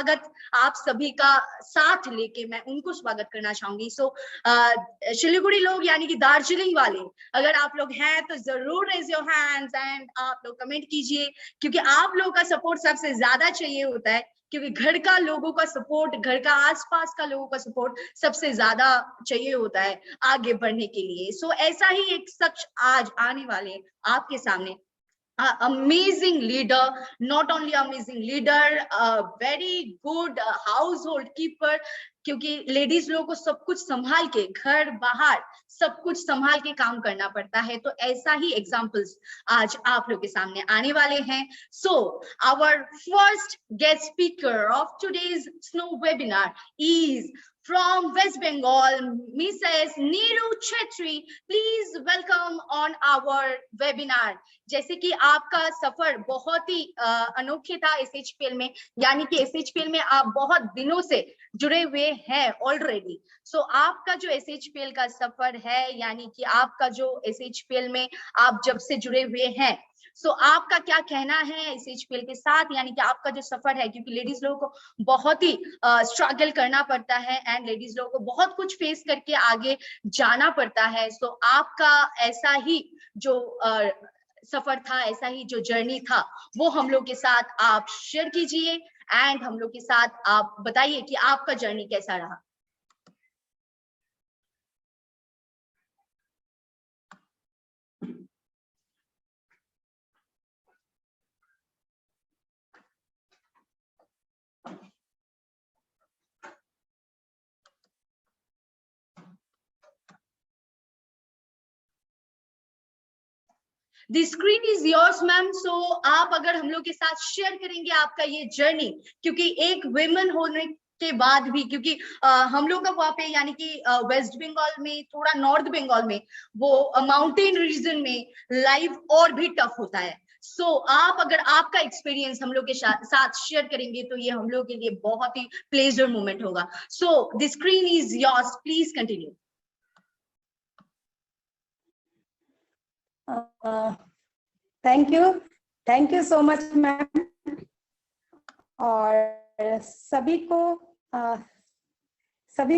स्वागत आप सभी का साथ लेके मैं उनको स्वागत करना चाहूंगी। सो सिलीगुड़ी लोग यानी कि दार्जिलिंग वाले, अगर आप लोग हैं तो जरूर रेज योर हैंड्स एंड आप लोग कमेंट कीजिए, क्योंकि आप लोग का सपोर्ट सबसे ज्यादा चाहिए होता है, क्योंकि घर का लोगों का सपोर्ट, घर का आसपास का लोगों का सपोर्ट सबसे ज्यादा चाहिए होता है आगे बढ़ने के लिए। सो ऐसा ही एक शख्स आज आने वाले आपके सामने, amazing leader, not only amazing leader, very good household keeper, क्योंकि लेडीज लोगों को सब कुछ संभाल के, घर बाहर सब कुछ संभाल के काम करना पड़ता है। तो ऐसा ही एग्जांपल्स आज आप लोग के सामने आने वाले हैं। So our first guest speaker of today's snow webinar is from West Bengal, Mrs. Neeru Chetri. Please welcome on our webinar. जैसे कि आपका सफर बहुत ही अनोखे था SHPL में, यानी कि SHPL में आप बहुत दिनों से जुड़े हुए हैं ऑलरेडी। सो आपका जो SHPL का सफर है, यानी कि आपका जो SHPL में आप जब से जुड़े हुए हैं, सो आपका क्या कहना है SHPL के साथ, यानी कि आपका जो सफर है, क्योंकि लेडीज लोगों को बहुत ही स्ट्रगल करना पड़ता है एंड लेडीज लोगों को बहुत कुछ फेस करके आगे जाना पड़ता है। सो आपका ऐसा ही जो सफर था, ऐसा ही जो जर्नी था, वो हम लोग के साथ आप शेयर कीजिए एंड हम लोग के साथ आप बताइए कि आपका जर्नी कैसा रहा। The screen is yours, ma'am. So आप अगर हम लोग के साथ शेयर करेंगे आपका ये जर्नी, क्योंकि एक वुमेन होने के बाद भी, क्योंकि हम लोग का वहाँ पे यानी कि वेस्ट बंगाल में, थोड़ा नॉर्थ बंगाल में, वो माउंटेन रीजन में लाइफ और भी टफ होता है। सो आप अगर आपका एक्सपीरियंस हम लोग के साथ शेयर करेंगे तो ये हम लोग के लिए बहुत ही प्लेजर मोमेंट होगा। So the screen is yours, please continue. Thank you so much ma'am. और सभी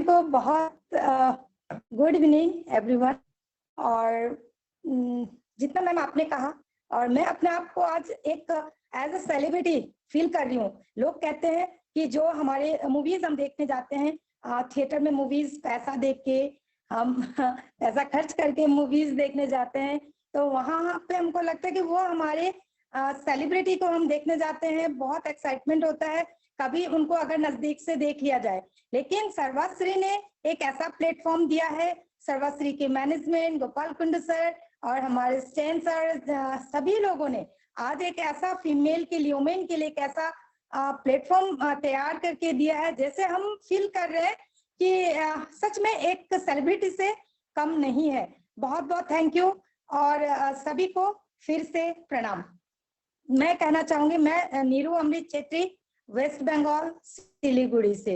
को बहुत गुड इवनिंग एवरीवन। और जितना मैम आपने कहा, और मैं अपने आप को आज एक एज अ सेलिब्रिटी फील कर रही हूँ। लोग कहते हैं कि जो हमारे मूवीज हम देखने जाते हैं थिएटर में, मूवीज पैसा देख के, हम पैसा खर्च करके मूवीज देखने जाते हैं, तो वहां पे हमको लगता है कि वो हमारे सेलिब्रिटी को हम देखने जाते हैं, बहुत एक्साइटमेंट होता है कभी उनको अगर नजदीक से देख लिया जाए। लेकिन सर्वश्री ने एक ऐसा प्लेटफॉर्म दिया है, सर्वश्री के मैनेजमेंट, गोपाल कुंड सर और हमारे स्टेन सर, सभी लोगों ने आज एक ऐसा फीमेल के लिए, वुमेन के लिए एक ऐसा प्लेटफॉर्म तैयार करके दिया है, जैसे हम फील कर रहे हैं कि सच में एक सेलिब्रिटी से कम नहीं है। बहुत बहुत थैंक यू और सभी को फिर से प्रणाम। मैं कहना चाहूंगी, मैं नीरू अमृत चेत्री, वेस्ट बंगाल सिलीगुड़ी से।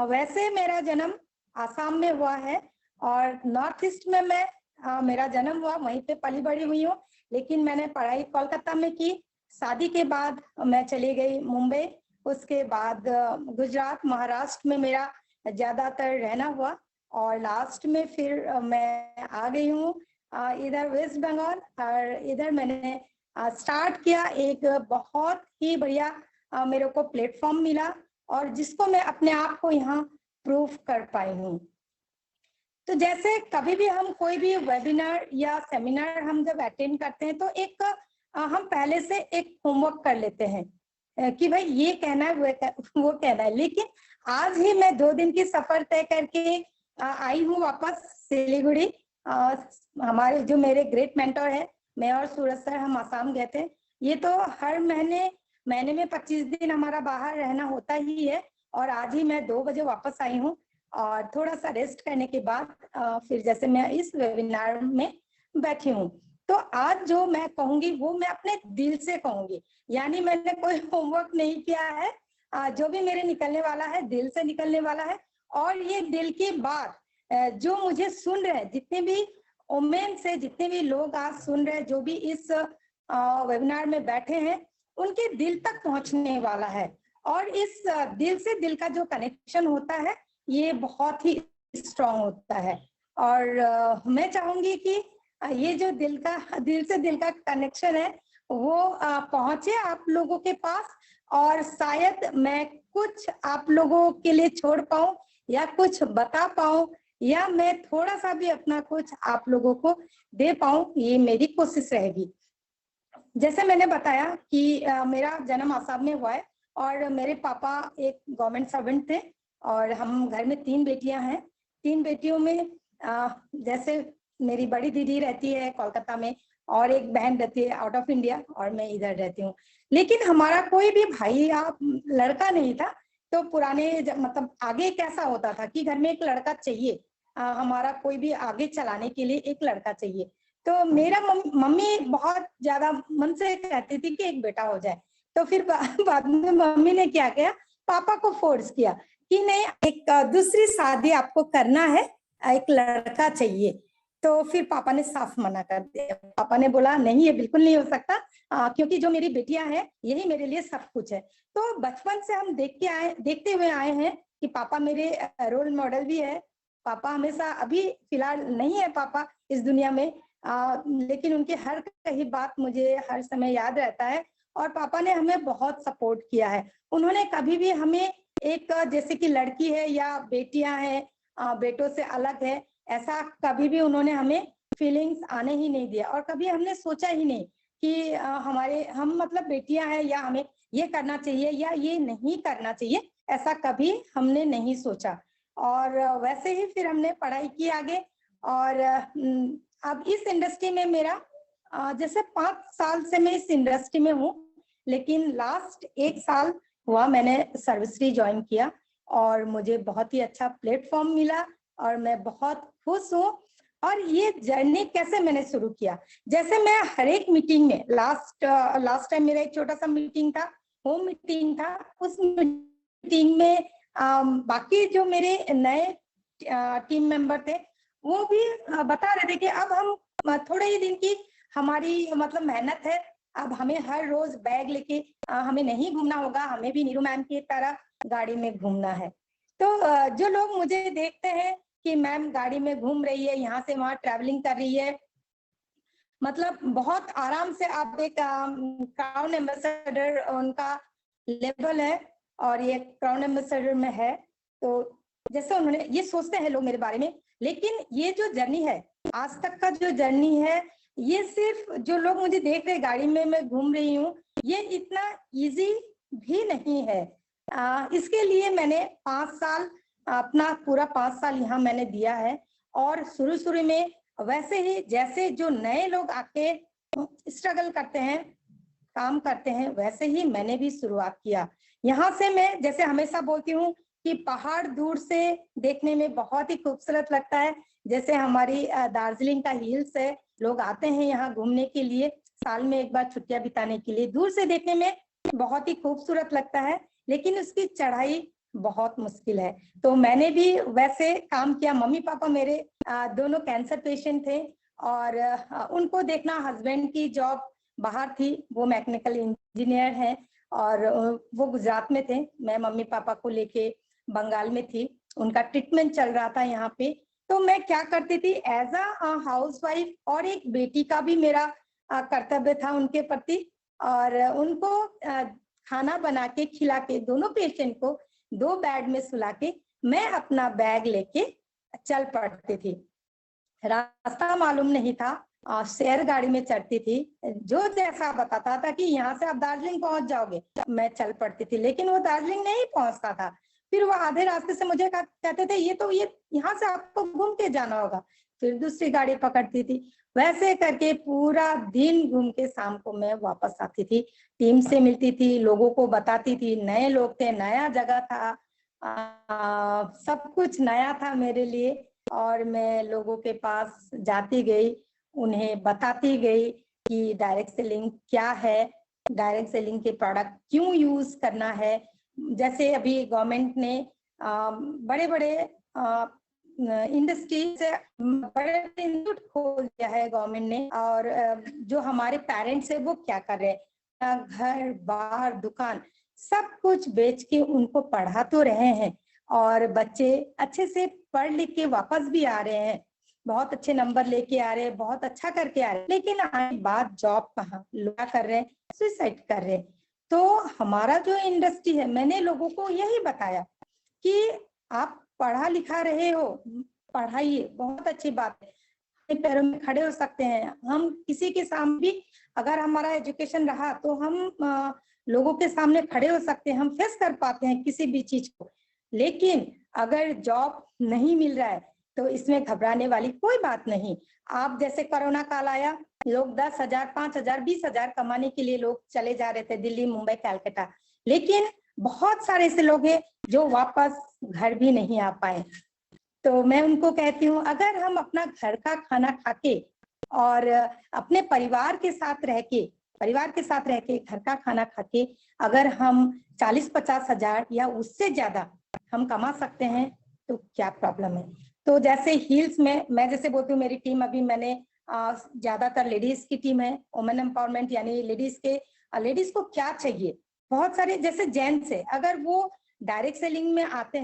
वैसे मेरा जन्म आसाम में हुआ है और नॉर्थ ईस्ट में मेरा जन्म हुआ, वहीं पे पली बड़ी हुई हूँ। लेकिन मैंने पढ़ाई कोलकाता में की। शादी के बाद मैं चली गई मुंबई, उसके बाद गुजरात, महाराष्ट्र में मेरा ज्यादातर रहना हुआ और लास्ट में फिर मैं आ गई हूँ इधर वेस्ट बंगाल। और इधर मैंने स्टार्ट किया, एक बहुत ही बढ़िया मेरे को प्लेटफॉर्म मिला और जिसको मैं अपने आप को यहाँ प्रूफ कर पाई हूँ। तो जैसे कभी भी हम कोई भी वेबिनार या सेमिनार हम जब अटेंड करते हैं तो एक हम पहले से एक होमवर्क कर लेते हैं कि भाई ये कहना है वो कहना है। लेकिन आज ही मैं 2 दिन की सफर तय करके आई हूँ वापस सिलीगुड़ी। हमारे जो मेरे ग्रेट मेंटर है, मैं और सूरज सर, हम आसाम गए थे। ये तो हर महीने में 25 दिन हमारा बाहर रहना होता ही है और आज ही मैं 2 बजे वापस आई हूँ और थोड़ा सा रेस्ट करने के बाद फिर जैसे मैं इस वेबिनार में बैठी हूँ। तो आज जो मैं कहूंगी वो मैं अपने दिल से कहूंगी, यानी मैंने कोई होमवर्क नहीं किया है। जो भी मेरे निकलने वाला है दिल से निकलने वाला है। और ये दिल की बात जो मुझे सुन रहे हैं, जितने भी वुमेन से जितने भी लोग आज सुन रहे हैं, जो भी इस वेबिनार में बैठे हैं, उनके दिल तक पहुंचने वाला है। और इस दिल से दिल का जो कनेक्शन होता है ये बहुत ही स्ट्रांग होता है। और मैं चाहूंगी कि ये जो दिल से दिल का कनेक्शन है वो पहुंचे आप लोगों के पास, और शायद मैं कुछ आप लोगों के लिए छोड़ पाऊं या कुछ बता पाऊं, या मैं थोड़ा सा भी अपना कुछ आप लोगों को दे पाऊं, ये मेरी कोशिश रहेगी। जैसे मैंने बताया कि मेरा जन्म आसाम में हुआ है और मेरे पापा एक गवर्नमेंट सर्वेंट थे, और हम घर में 3 बेटियां हैं। 3 बेटियों में जैसे मेरी बड़ी दीदी रहती है कोलकाता में, और एक बहन रहती है आउट ऑफ इंडिया, और मैं इधर रहती हूँ। लेकिन हमारा कोई भी भाई या लड़का नहीं था। तो पुराने मतलब आगे कैसा होता था कि घर में एक लड़का चाहिए, हमारा कोई भी आगे चलाने के लिए एक लड़का चाहिए। तो मेरा मम्मी बहुत ज्यादा मन से कहती थी कि एक बेटा हो जाए। तो फिर बाद में मम्मी ने क्या किया, पापा को फोर्स किया कि नहीं, एक दूसरी शादी आपको करना है, एक लड़का चाहिए। तो फिर पापा ने साफ मना कर दिया। पापा ने बोला नहीं, ये बिल्कुल नहीं हो सकता, क्योंकि जो मेरी बेटियां हैं यही मेरे लिए सब कुछ है। तो बचपन से हम देखते हुए आए हैं कि पापा मेरे रोल मॉडल भी है। पापा हमेशा, अभी फिलहाल नहीं है पापा इस दुनिया में, लेकिन उनकी हर कही बात मुझे हर समय याद रहता है। और पापा ने हमें बहुत सपोर्ट किया है। उन्होंने कभी भी हमें एक जैसे कि लड़की है या बेटियां हैं, बेटों से अलग है, ऐसा कभी भी उन्होंने हमें फीलिंग्स आने ही नहीं दिया। और कभी हमने सोचा ही नहीं कि हम मतलब बेटियां हैं या हमें ये करना चाहिए या ये नहीं करना चाहिए, ऐसा कभी हमने नहीं सोचा। और वैसे ही फिर हमने पढ़ाई की आगे। और अब इस इंडस्ट्री में मेरा जैसे 5 साल से मैं इस इंडस्ट्री में हूँ, लेकिन लास्ट 1 साल हुआ मैंने सर्विसरी ज्वाइन किया, और मुझे बहुत ही अच्छा प्लेटफॉर्म मिला और मैं बहुत खुश हूँ। और ये जर्नी कैसे मैंने शुरू किया, जैसे मैं हर एक मीटिंग में, लास्ट टाइम मेरा एक छोटा सा मीटिंग था, होम मीटिंग था। उस मीटिंग में बाकी जो मेरे नए टीम मेंबर थे वो भी बता रहे थे कि अब हम थोड़े ही दिन की हमारी मतलब मेहनत है, अब हमें हर रोज बैग लेके हमें नहीं घूमना होगा, हमें भी नीरू मैम की तरह गाड़ी में घूमना है। तो जो लोग मुझे देखते हैं कि मैम गाड़ी में घूम रही है, यहाँ से वहां ट्रैवलिंग कर रही है, मतलब बहुत आराम से, आप एक क्राउन एम्बेसडर उनका लेवल है और ये क्राउन एम्बेसडर में है। तो जैसे उन्होंने ये सोचते हैं लोग मेरे बारे में, लेकिन ये जो जर्नी है, आज तक का जो जर्नी है, ये सिर्फ जो लोग मुझे देख रहे गाड़ी में मैं घूम रही हूँ, ये इतना इजी भी नहीं है। इसके लिए मैंने 5 साल, अपना पूरा 5 साल यहाँ मैंने दिया है। और शुरू में वैसे ही जैसे जो नए लोग आके स्ट्रगल करते हैं, काम करते हैं, वैसे ही मैंने भी शुरुआत किया। यहाँ से मैं जैसे हमेशा बोलती हूँ कि पहाड़ दूर से देखने में बहुत ही खूबसूरत लगता है। जैसे हमारी दार्जिलिंग का हिल्स है, लोग आते हैं यहाँ घूमने के लिए, साल में एक बार छुट्टियां बिताने के लिए, दूर से देखने में बहुत ही खूबसूरत लगता है, लेकिन उसकी चढ़ाई बहुत मुश्किल है। तो मैंने भी वैसे काम किया। मम्मी पापा मेरे दोनों कैंसर पेशेंट थे, और उनको देखना, हस्बैंड की जॉब बाहर थी, वो मैकेनिकल इंजीनियर हैं, और वो गुजरात में थे, मैं मम्मी पापा को लेके बंगाल में थी, उनका ट्रीटमेंट चल रहा था यहाँ पे। तो मैं क्या करती थी, एज अ हाउसवाइफ, और एक बेटी का भी मेरा कर्तव्य था उनके प्रति, और उनको खाना बना के खिला के, दोनों पेशेंट को 2 बेड में सुला के मैं अपना बैग लेके चल पड़ती थी। रास्ता मालूम नहीं था, शेयर गाड़ी में चढ़ती थी, जो जैसा बताता था कि यहाँ से आप दार्जिलिंग पहुंच जाओगे, मैं चल पड़ती थी, लेकिन वो दार्जिलिंग नहीं पहुंचता था। फिर वो आधे रास्ते से मुझे कहते थे ये यहाँ से आपको घूम के जाना होगा, फिर दूसरी गाड़ी पकड़ती थी। वैसे करके पूरा दिन घूम के शाम को मैं वापस आती थी, टीम से मिलती थी, लोगों को बताती थी, नए लोग थे, नया जगह था, सब कुछ नया था मेरे लिए, और मैं लोगों के पास जाती गई, उन्हें बताती गई कि डायरेक्ट सेलिंग क्या है, डायरेक्ट सेलिंग के प्रोडक्ट क्यों यूज करना है। जैसे अभी गवर्नमेंट ने बड़े बड़े इंडस्ट्री से बड़े इंस्टीट्यूट खोल दिया है गवर्नमेंट ने, और जो हमारे पेरेंट्स है वो क्या कर रहे हैं, घर बार दुकान, सब कुछ बेच के उनको पढ़ा तो रहे हैं और बच्चे अच्छे से पढ़ लिख के वापस भी आ रहे हैं, बहुत अच्छे नंबर लेके आ रहे हैं, बहुत अच्छा करके आ रहे हैं, लेकिन आने बाद जॉब कहाँ, लोग क्या कर रहे हैं, सुसाइड कर रहे हैं। तो हमारा जो इंडस्ट्री है, मैंने लोगों को यही बताया कि आप पढ़ा लिखा रहे हो, पढ़ाइए, बहुत अच्छी बात है, अपने पैरों में खड़े हो सकते हैं। हम किसी के सामने भी अगर हमारा एजुकेशन रहा तो हम लोगों के सामने खड़े हो सकते हैं, हम फेस कर पाते हैं किसी भी चीज को। लेकिन अगर जॉब नहीं मिल रहा है तो इसमें घबराने वाली कोई बात नहीं। आप जैसे कोरोना काल आया, लोग 10,000, 5,000, 20,000 कमाने के लिए लोग चले जा रहे थे दिल्ली, मुंबई, कलकत्ता, लेकिन बहुत सारे ऐसे लोग हैं जो वापस घर भी नहीं आ पाए। तो मैं उनको कहती हूँ, अगर हम अपना घर का खाना खाके और अपने परिवार के साथ रह के घर का खाना खाके अगर हम 40-50 हजार या उससे ज्यादा हम कमा सकते हैं तो क्या प्रॉब्लम है। तो जैसे हील्स में मैं जैसे बोलती हूँ, मेरी टीम अभी मैंने ज्यादातर लेडीज की टीम है, वुमेन एम्पावरमेंट, यानी लेडीज को क्या चाहिए, बहुत सारे जैसे जेंट्स है, अगर वो डायरेक्ट सेलिंग में आते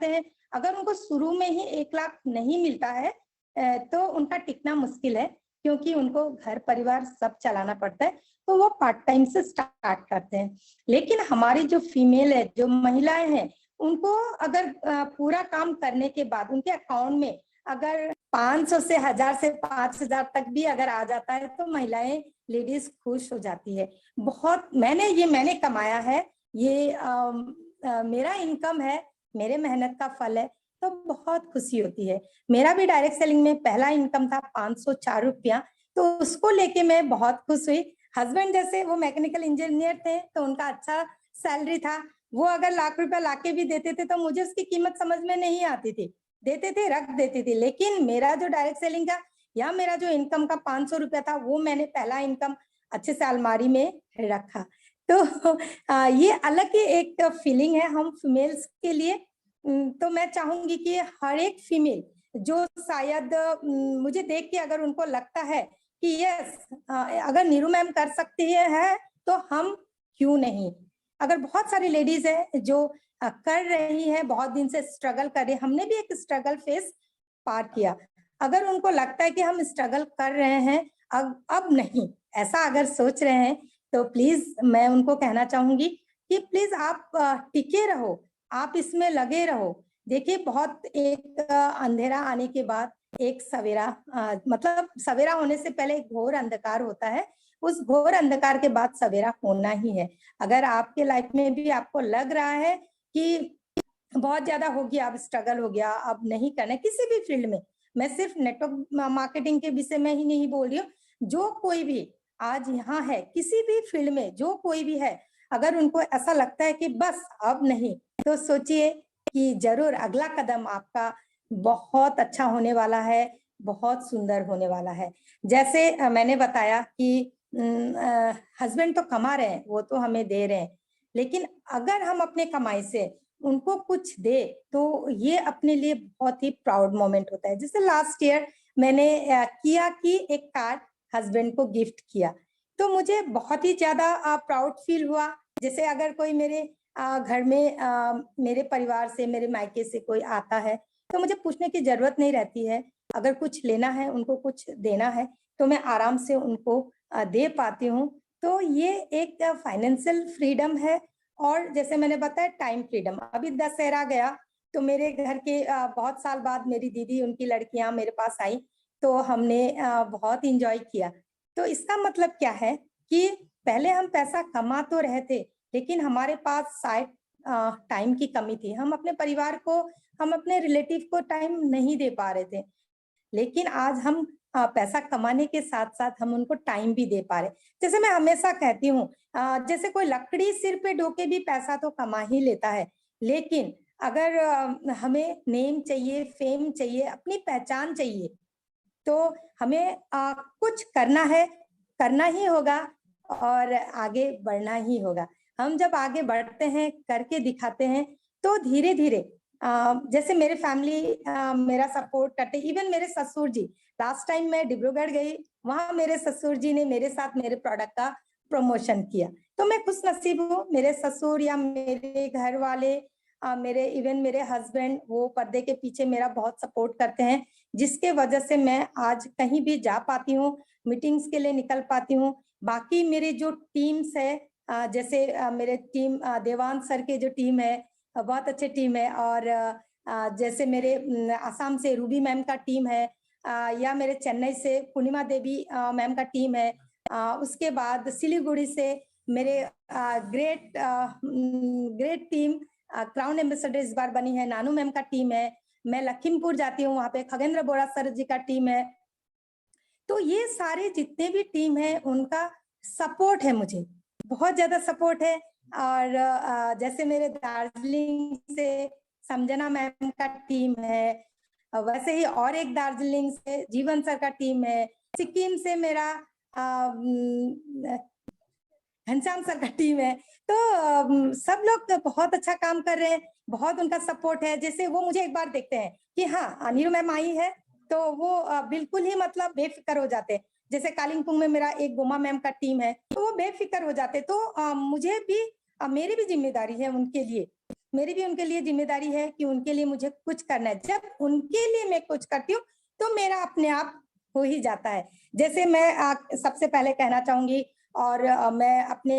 हैं, अगर उनको शुरू में ही 1 लाख नहीं मिलता है तो उनका टिकना मुश्किल है, क्योंकि उनको घर परिवार सब चलाना पड़ता है, तो वो पार्ट टाइम से स्टार्ट करते हैं। लेकिन हमारी जो फीमेल है, जो महिलाएं हैं, उनको अगर पूरा काम करने के बाद उनके अकाउंट में अगर 500 से 1000 से 5,000 तक भी अगर आ जाता है तो महिलाएं, लेडीज खुश हो जाती है। बहुत मैंने कमाया है, ये मेरा इनकम है, मेरे मेहनत का फल है, तो बहुत खुशी होती है। मेरा भी डायरेक्ट सेलिंग में पहला इनकम था 504 रुपया, तो उसको लेके मैं बहुत खुश हुई। हस्बैंड जैसे वो मैकेनिकल इंजीनियर थे तो उनका अच्छा सैलरी था, वो अगर लाख रुपया लाके भी देते थे तो मुझे उसकी कीमत समझ में नहीं आती थी, देते थे, रख देती थी। लेकिन मेरा जो डायरेक्ट सेलिंग का या मेरा जो इनकम का 500 रुपया था, वो मैंने पहला इनकम अच्छे से अलमारी में रखा। तो ये अलग ही एक फीलिंग है हम फीमेल्स के लिए। तो मैं चाहूंगी कि हर एक फीमेल जो शायद मुझे देख के अगर उनको लगता है कि यस, अगर नीरू मैम कर सकती है तो हम क्यों नहीं। अगर बहुत सारी लेडीज है जो कर रही है, बहुत दिन से स्ट्रगल कर रही है, हमने भी एक स्ट्रगल फेस पार किया, अगर उनको लगता है कि हम स्ट्रगल कर रहे हैं अब नहीं, ऐसा अगर सोच रहे हैं, तो प्लीज मैं उनको कहना चाहूंगी कि प्लीज आप टिके रहो, आप इसमें लगे रहो। देखिए, बहुत एक अंधेरा आने के बाद एक सवेरा, मतलब सवेरा होने से पहले एक घोर अंधकार होता है, उस घोर अंधकार के बाद सवेरा होना ही है। अगर आपके लाइफ में भी आपको लग रहा है कि बहुत ज्यादा हो गया, अब स्ट्रगल हो गया, अब नहीं करना किसी भी फील्ड में, मैं सिर्फ नेटवर्क मार्केटिंग के विषय में ही नहीं बोल रही हूँ, जो कोई भी आज यहाँ है, किसी भी फील्ड में जो कोई भी है, अगर उनको ऐसा लगता है कि बस अब नहीं, तो सोचिए कि जरूर अगला कदम आपका बहुत अच्छा होने वाला है, बहुत सुंदर होने वाला है। जैसे मैंने बताया कि हस्बैंड तो कमा रहे हैं, वो तो हमें दे रहे हैं, लेकिन अगर हम अपने कमाई से उनको कुछ दे तो ये अपने लिए बहुत ही प्राउड मोमेंट होता है। जैसे लास्ट ईयर मैंने किया कि एक कार हस्बैंड को गिफ्ट किया, तो मुझे बहुत ही ज्यादा प्राउड फील हुआ। जैसे अगर कोई मेरे घर में मेरे परिवार से, मेरे मायके से कोई आता है तो मुझे पूछने की जरूरत नहीं रहती है, अगर कुछ लेना है, उनको कुछ देना है, तो मैं आराम से उनको दे पाती हूँ। तो ये एक फाइनेंशियल फ्रीडम है। और जैसे मैंने बताया टाइम फ्रीडम, अभी दशहरा गया तो मेरे घर के बहुत साल बाद मेरी दीदी, उनकी लड़कियां मेरे पास आई, तो हमने बहुत इंजॉय किया। तो इसका मतलब क्या है कि पहले हम पैसा कमा तो रहे थे, लेकिन हमारे पास शायद टाइम की कमी थी, हम अपने परिवार को, हम अपने रिलेटिव को टाइम नहीं दे पा रहे थे। लेकिन आज हम पैसा कमाने के साथ साथ हम उनको टाइम भी दे पा रहे। जैसे मैं हमेशा कहती हूँ, जैसे कोई लकड़ी सिर पे ढोके भी पैसा तो कमा ही लेता है, लेकिन अगर हमें नेम चाहिए, फेम चाहिए, अपनी पहचान चाहिए, तो हमें कुछ करना है, करना ही होगा और आगे बढ़ना ही होगा। हम जब आगे बढ़ते हैं, करके दिखाते हैं, तो धीरे धीरे जैसे मेरे फैमिली मेरा सपोर्ट करते, इवन मेरे ससुर जी, लास्ट टाइम मैं डिब्रूगढ़ गई, वहां मेरे ससुर जी ने मेरे साथ मेरे प्रोडक्ट का प्रमोशन किया, तो मैं खुश नसीब हूँ। मेरे ससुर या मेरे घर वाले, मेरे हस्बैंड, वो पर्दे के पीछे मेरा बहुत सपोर्ट करते हैं, जिसके वजह से मैं आज कहीं भी जा पाती हूँ, मीटिंग्स के लिए निकल पाती हूँ। बाकी मेरे जो टीम्स है, जैसे मेरे टीम देवांश सर के जो टीम है, बहुत अच्छे टीम है। और जैसे मेरे आसाम से रूबी मैम का टीम है, या मेरे चेन्नई से पूर्णिमा देवी मैम का टीम है। उसके बाद सिलीगुड़ी से मेरे ग्रेट टीम क्राउन एम्बेसडर इस बार बनी है, नानू मैम का टीम है। मैं लखीमपुर जाती हूँ, वहां पे खगेंद्र बोरा सर जी का टीम है। तो ये सारे जितने भी टीम है उनका सपोर्ट है, मुझे बहुत ज्यादा सपोर्ट है। और जैसे मेरे दार्जिलिंग से समजना मैम का टीम है, वैसे ही और एक दार्जिलिंग से जीवन सर का टीम है। सिक्किम से मेरा घनश्याम सर का टीम है। तो सब लोग बहुत अच्छा काम कर रहे हैं, बहुत उनका सपोर्ट है। जैसे वो मुझे एक बार देखते हैं कि हाँ नीरू मैम आई है, तो वो बिल्कुल ही मतलब बेफिक्र हो जाते हैं। जैसे कालिंगपुंग में मेरा एक गोमा मैम का टीम है, तो वो बेफिक्र हो जाते। तो मुझे भी मेरी भी जिम्मेदारी है उनके लिए, मेरी भी उनके लिए जिम्मेदारी है कि उनके लिए मुझे कुछ करना है। जब उनके लिए मैं कुछ करती हूँ तो मेरा अपने आप हो ही जाता है। जैसे मैं सबसे पहले कहना चाहूंगी, और मैं अपने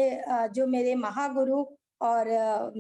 जो मेरे महागुरु और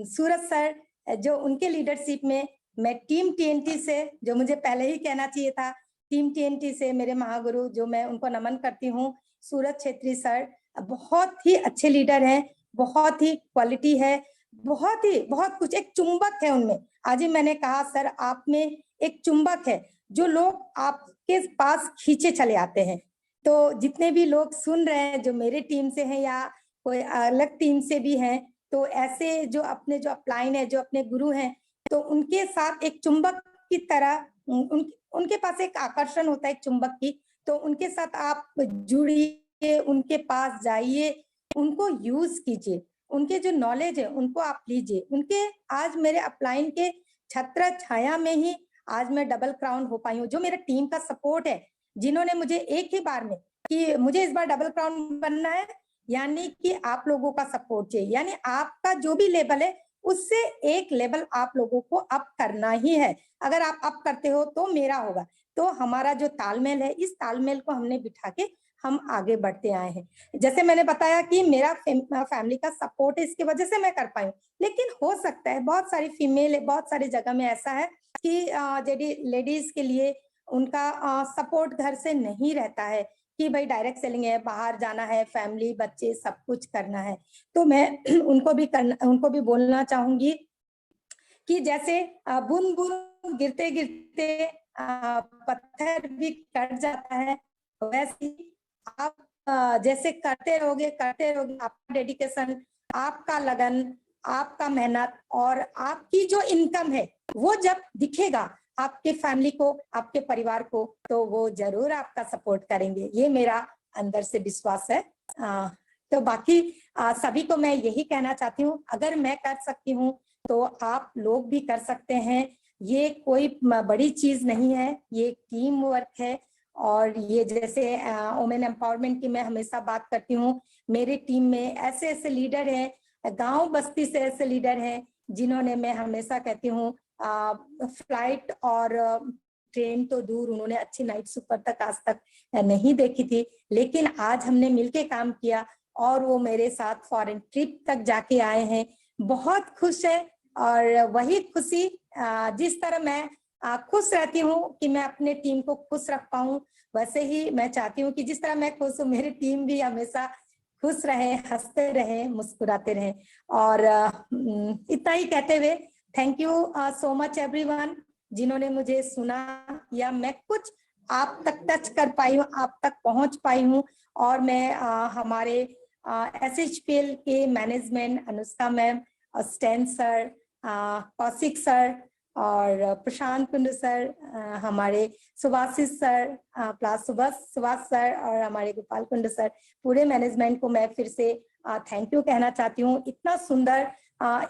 सूरज सर, जो उनके लीडरशिप में मैं टीम TNT से, जो मुझे पहले ही कहना चाहिए था, टीम TNT से मेरे महागुरु, जो मैं उनको नमन करती हूँ, सूरज छेत्री सर बहुत ही अच्छे लीडर हैं, बहुत ही क्वालिटी है, बहुत कुछ, एक चुंबक है उनमें। आज ही मैंने कहा सर आप में एक चुंबक है, जो लोग आपके पास खींचे चले आते हैं। तो जितने भी लोग सुन रहे हैं, जो मेरे टीम से हैं या कोई अलग टीम से भी हैं, तो ऐसे जो अपलाइन है, जो अपने गुरु हैं, तो उनके साथ एक चुंबक की तरह उनके पास एक आकर्षण होता है, एक चुंबक की। तो उनके साथ आप जुड़िए, उनके पास जाइए, उनको यूज कीजिए, उनके जो नॉलेज है उनको आप लीजिए। उनके आज मेरे अपलाइन के छत्र छाया में ही आज मैं डबल क्राउन हो पाई हूँ। जो मेरा टीम का सपोर्ट है, जिन्होंने मुझे एक ही बार में कि मुझे इस बार डबल क्राउन बनना है, यानी कि आप लोगों का सपोर्ट चाहिए। यानी आपका जो भी लेवल है उससे एक लेवल आप लोगों को अप करना ही है। अगर आप अप करते हो तो मेरा होगा। तो हमारा जो तालमेल है, इस तालमेल को हमने बिठा के हम आगे बढ़ते आए हैं। जैसे मैंने बताया कि मेरा फैमिली का सपोर्ट है, इसकी वजह से मैं कर पाई हूँ। लेकिन हो सकता है बहुत सारी फीमेल, बहुत सारी जगह में ऐसा है कि लेडीज के लिए उनका सपोर्ट घर से नहीं रहता है, कि भाई डायरेक्ट सेलिंग है, बाहर जाना है, फैमिली बच्चे सब कुछ करना है। तो मैं उनको भी बोलना चाहूंगी कि जैसे बूंद बूंद गिरते गिरते पत्थर भी कट जाता है, वैसे आप जैसे करते रहोगे आपका डेडिकेशन, आपका लगन, आपका मेहनत और आपकी जो इनकम है, वो जब दिखेगा आपके फैमिली को, आपके परिवार को, तो वो जरूर आपका सपोर्ट करेंगे। ये मेरा अंदर से विश्वास है। तो बाकी सभी को मैं यही कहना चाहती हूँ, अगर मैं कर सकती हूँ तो आप लोग भी कर सकते हैं। ये कोई बड़ी चीज नहीं है, ये टीम वर्क है। और ये जैसे वुमेन एम्पावरमेंट की मैं हमेशा बात करती हूँ, मेरी टीम में ऐसे ऐसे लीडर हैं, गांव बस्ती से ऐसे लीडर हैं, जिन्होंने, मैं हमेशा कहती हूँ, फ्लाइट और ट्रेन तो दूर, उन्होंने अच्छी नाइट सुपर तक आज तक नहीं देखी थी, लेकिन आज हमने मिलके काम किया और वो मेरे साथ फॉरेन ट्रिप तक जाके आए हैं। बहुत खुश है। और वही खुशी, जिस तरह मैं खुश रहती हूँ कि मैं अपने टीम को खुश रख पाऊं, वैसे ही मैं चाहती हूँ कि जिस तरह मैं खुश हूँ, मेरी टीम भी हमेशा खुश रहे, हंसते रहे, मुस्कुराते रहे। और इतना ही कहते हुए thank you so much everyone, जिन्होंने मुझे सुना, या मैं कुछ आप तक टच कर पाई हूँ, आप तक पहुंच पाई हूँ। और मैं हमारे SHPL के management, Anushka ma'am, stand sir, Kaushik sir और प्रशांत कुंड सर, हमारे सुभाषिस सर, सुभाष सर और हमारे गोपाल कुंड सर, पूरे मैनेजमेंट को मैं फिर से थैंक यू कहना चाहती हूँ। इतना सुंदर,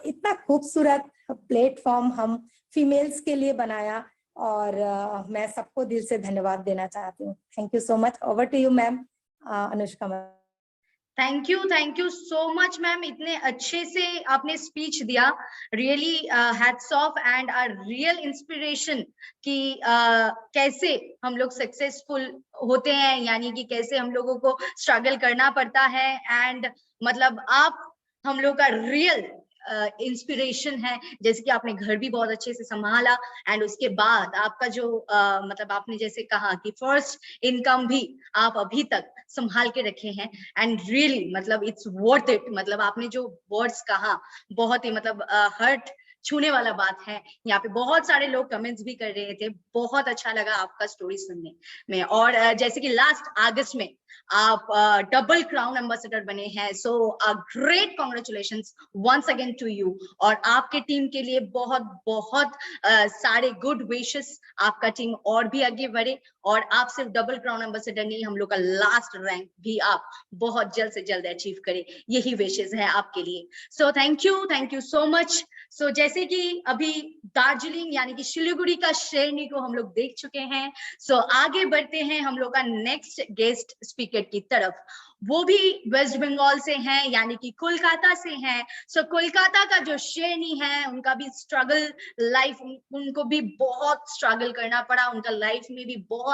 इतना खूबसूरत प्लेटफॉर्म हम फीमेल्स के लिए बनाया, और मैं सबको दिल से धन्यवाद देना चाहती हूँ। Thank you so much. Over to you ma'am, Anushka ma'am. Thank you so much ma'am, इतने अच्छे से आपने स्पीच दिया। Really hats off and a real inspiration कि कैसे हम लोग सक्सेसफुल होते हैं, यानी कि कैसे हम लोगों को स्ट्रगल करना पड़ता है। एंड मतलब आप हम लोग का रियल इंस्पिरेशन है, जैसे कि आपने घर भी बहुत अच्छे से संभाला एंड उसके बाद आपका जो मतलब आपने जैसे कहा कि फर्स्ट इनकम भी आप अभी तक संभाल के रखे हैं। एंड रियली मतलब इट्स वर्थ इट। मतलब आपने जो वर्ड्स कहा बहुत ही मतलब हर्ट छूने वाला बात है। यहाँ पे बहुत सारे लोग कमेंट्स भी कर रहे थे, बहुत अच्छा लगा आपका स्टोरी सुनने में। और जैसे कि लास्ट अगस्त में आप डबल क्राउन एम्बेसडर बने हैं, so a great congratulations once again to you. और आपके टीम के लिए बहुत बहुत सारे गुड विशेस। आपका टीम और भी आगे बढ़े और आप सिर्फ डबल क्राउन एम्बेसडर नहीं, हम लोग का लास्ट रैंक भी आप बहुत जल्द से जल्द अचीव करें, यही विशेस है आपके लिए। So thank you so much. So जैसे कि अभी दार्जिलिंग यानी कि सिलीगुड़ी का शेरनी को हम लोग देख चुके हैं, सो आगे बढ़ते हैं हम लोग का नेक्स्ट गेस्ट स्पीकर की तरफ। वो भी वेस्ट बंगाल से हैं, यानी कि कोलकाता से हैं। सो कोलकाता का जो शेरनी है, उनका भी स्ट्रगल लाइफ, उनको भी बहुत स्ट्रगल करना पड़ा, उनका लाइफ में भी बहुत